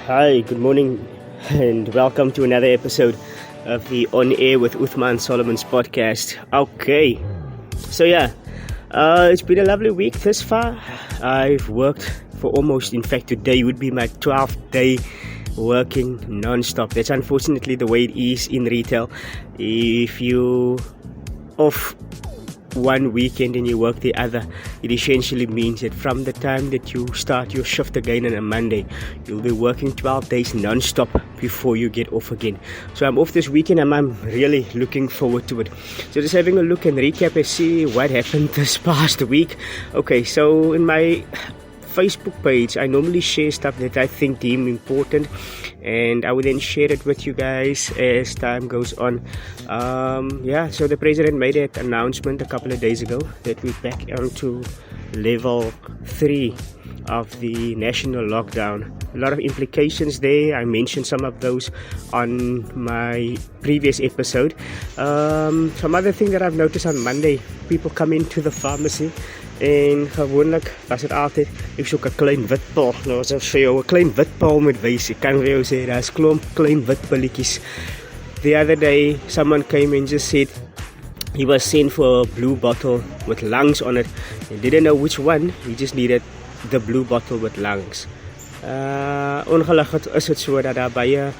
Hi, good morning, and welcome to another episode of the On Air with Uthmaan Solomons podcast. Okay, so it's been a lovely week thus far. I've worked for in fact, today would be my 12th day working non-stop. That's unfortunately the way it is in retail. If you off one weekend and you work the other, it essentially means that from the time that you start your shift again on a Monday, you'll be working 12 days non-stop before you get off again. So I'm off this weekend and I'm really looking forward to it. So just having a look and recap and see what happened this past week. Okay, so in my Facebook page, I normally share stuff that I think deem important, and I will then share it with you guys as time goes on. So the president made that announcement a couple of days ago that we're back onto level 3 of the national lockdown. A lot of implications there. I mentioned some of those on my previous episode. Some other thing that I've noticed on Monday, people come into the pharmacy en gewoonlik was dit altyd ek soek 'n klein wit pil. Nou as ek vir jou 'n klein wit pil moet wys, ek kan vir jou sê daar's klomp klein wit pilletjies. The other day someone came and just said he was sent for a blue bottle with lungs on it. He didn't know which one, he just needed the blue bottle with lungs. Ongelukkig is dit so dat daar baie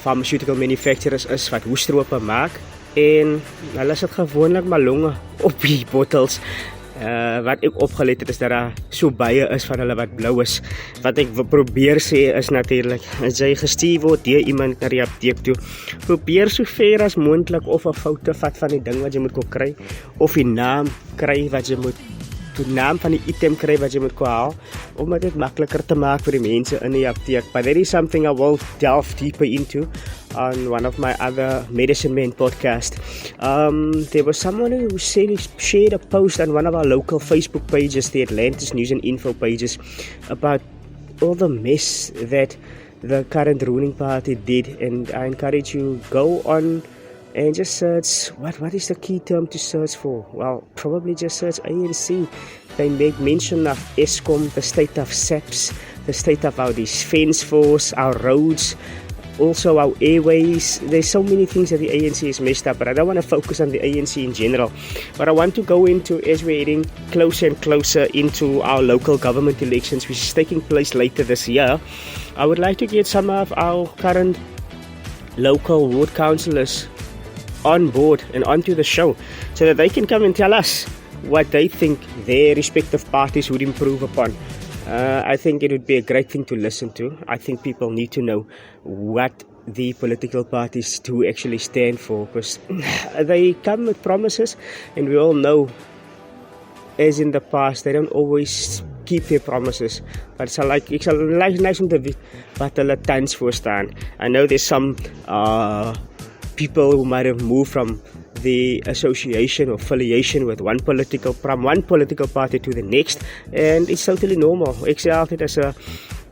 pharmaceutical manufacturers is wat hoestrope maak en hulle sit gewoonlik maar longe op die bottels. Wat ek opgelet het is dat daar so baie is van hulle wat blou is. Wat ek wil probeer sê is natuurlik, as jy gestuur word deur iemand na die apteek toe, probeer so ver as moontlik of 'n foto vat van die ding wat jy moet kon kry, of die naam kry wat jy moet, die naam van die item kry wat jy moet kon haal, om dit makliker te maak vir die mense in die apteek. But that is something I will delve deeper into on one of my other Medicine Men podcast. There was someone who shared a post on one of our local Facebook pages, the Atlantis News and Info pages, about all the mess that the current ruling party did, and I encourage you, go on and just search, what is the key term to search for? Well, probably just search ANC. They make mention of Eskom, the state of SAPS, the state of our defense force, our roads, also our airways. There's so many things that the ANC is messed up, but I don't want to focus on the ANC in general. But I want to go into, as we're heading closer and closer into our local government elections, which is taking place later this year, I would like to get some of our current local ward councillors on board and onto the show so that they can come and tell us what they think their respective parties would improve upon. I think it would be a great thing to listen to. I think people need to know what the political parties do actually stand for, because they come with promises, and we all know, as in the past, they don't always keep their promises. But ek sal nice om te weet wat hulle tans voor staan. I know there's some people who might have moved from the association or affiliation with one political party to the next, and it's totally normal. Ek sê altyd as 'n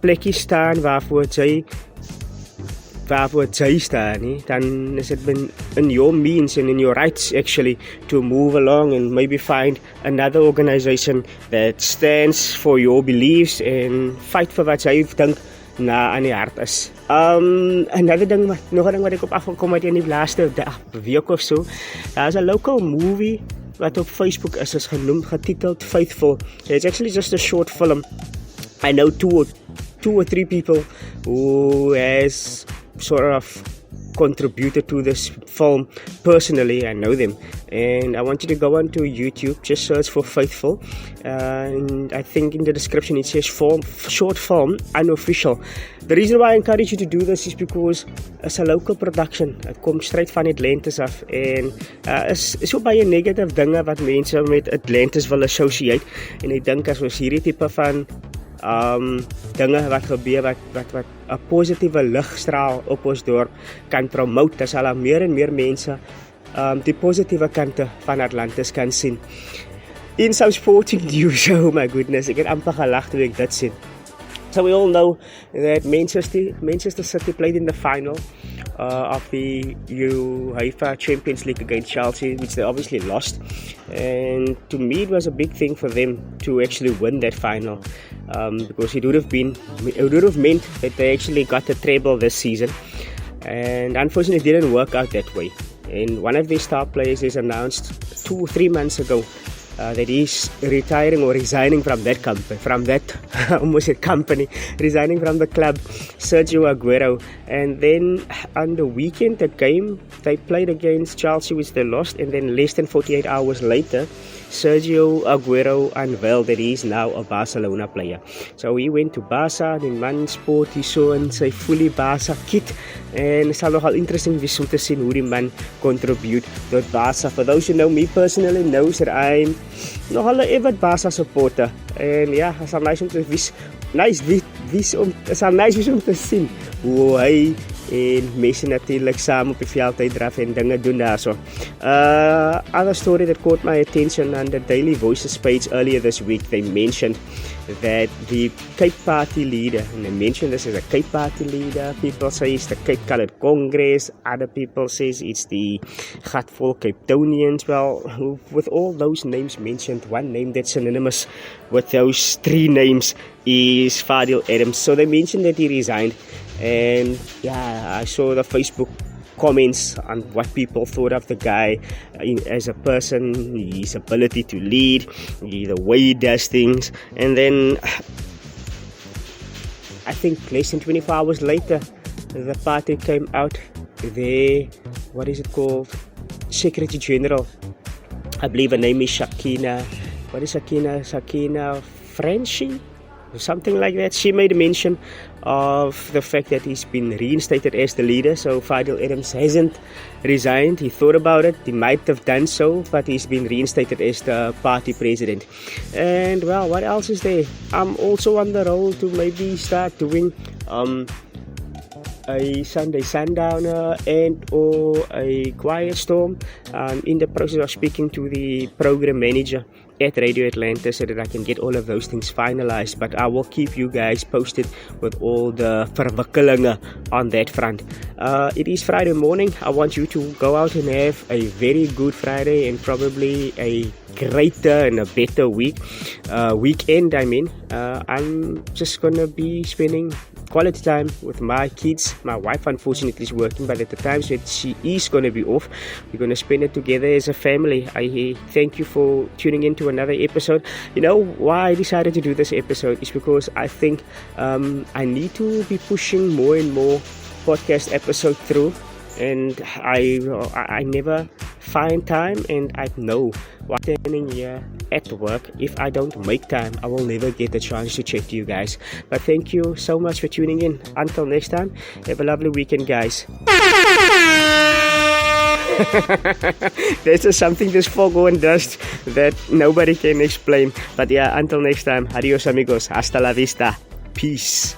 plekkie staan waarvoor jy staan, dan is it in your means and in your rights actually to move along and maybe find another organization that stands for your beliefs and fight for wat jy dink na aan die hart is. Another ding wat ek op afgekom het in die laaste week of so, daar's 'n local movie wat op Facebook is getiteld Faithful. It's actually just a short film. I know two or three people who has sort of contributed to this film personally. I know them, and I want you to go onto YouTube, just search for Faithful, and I think in the description it says short film unofficial. The reason why I encourage you to do this is because it's a local production. It kom straight van Atlantis af, en is so baie negative dinge wat mense met Atlantis wil associate, en ek dink as ons hierdie tipe van dinge wat gebeur wat 'n positiewe ligstraal op ons dorp kan promote, dan sal meer en meer mense die positiewe kante van Atlantis kan sien. In some sporting news, oh my goodness, ek het amper gelag toe ek dit sien. So we all know that Manchester City played in the final of the UEFA Champions League against Chelsea, which they obviously lost. And to me, it was a big thing for them to actually win that final, because it would have meant that they actually got the treble this season. And unfortunately, it didn't work out that way. And one of their star players is announced 2-3 months ago that he's retiring or resigning from that company, resigning from the club, Sergio Aguero. And then on the weekend, the game they played against Chelsea, which they lost, and then less than 48 hours later, Sergio Aguero unveiled that he's now a Barcelona player. So he went to Barca, die man sport hier so in sy fully Barca kit, en het sal nogal interesting wees om te sien hoe die man contribute tot Barca. For those who know me personally knows that I'm nogal 'n avid Barca supporter, en ja, het sal nice om te sien hoe hy en Messi natuurlijk samen op die veld uitdraf en dingen doen daar zo. Other story that caught my attention on the Daily Voices page earlier this week, they mentioned that the Cape Party leader, and they mentioned this as a Cape Party leader, people say it's the Cape Colored Congress, other people says it's the Gatvol Capetonians. Well, with all those names mentioned, one name that's synonymous with those three names is Fadil Adams. So they mentioned that he resigned. And yeah, I saw the Facebook comments on what people thought of the guy as a person, his ability to lead, the way he does things. And then I think less than 24 hours later, the party came out. Their, what is it called? Secretary General. I believe her name is Shakina. What is Shakina? Shakina Frenchy? Something like that. She made a mention of the fact that he's been reinstated as the leader. So Fadil Adams hasn't resigned. He thought about it. He might have done so, but he's been reinstated as the party president. And well, what else is there? I'm also on the roll to maybe start doing a Sunday Sundowner and or a Quiet Storm. In the process of speaking to the program manager at Radio Atlanta so that I can get all of those things finalized, but I will keep you guys posted with all the verwikkelinge on that front. It is Friday morning. I want you to go out and have a very good Friday and probably a greater and a better weekend. I'm just gonna be spending quality time with my kids. My wife unfortunately is working, but at the times that she is going to be off, we're going to spend it together as a family. I thank you for tuning in to another episode. You know why I decided to do this episode is because I think I need to be pushing more and more podcast episodes through, and I never find time, and I know what's happening here at work. If I don't make time, I will never get the chance to chat to you guys. But thank you so much for tuning in. Until next time, have a lovely weekend, guys. There's just something this foghorn does that nobody can explain. But yeah, until next time, adios amigos, hasta la vista, peace.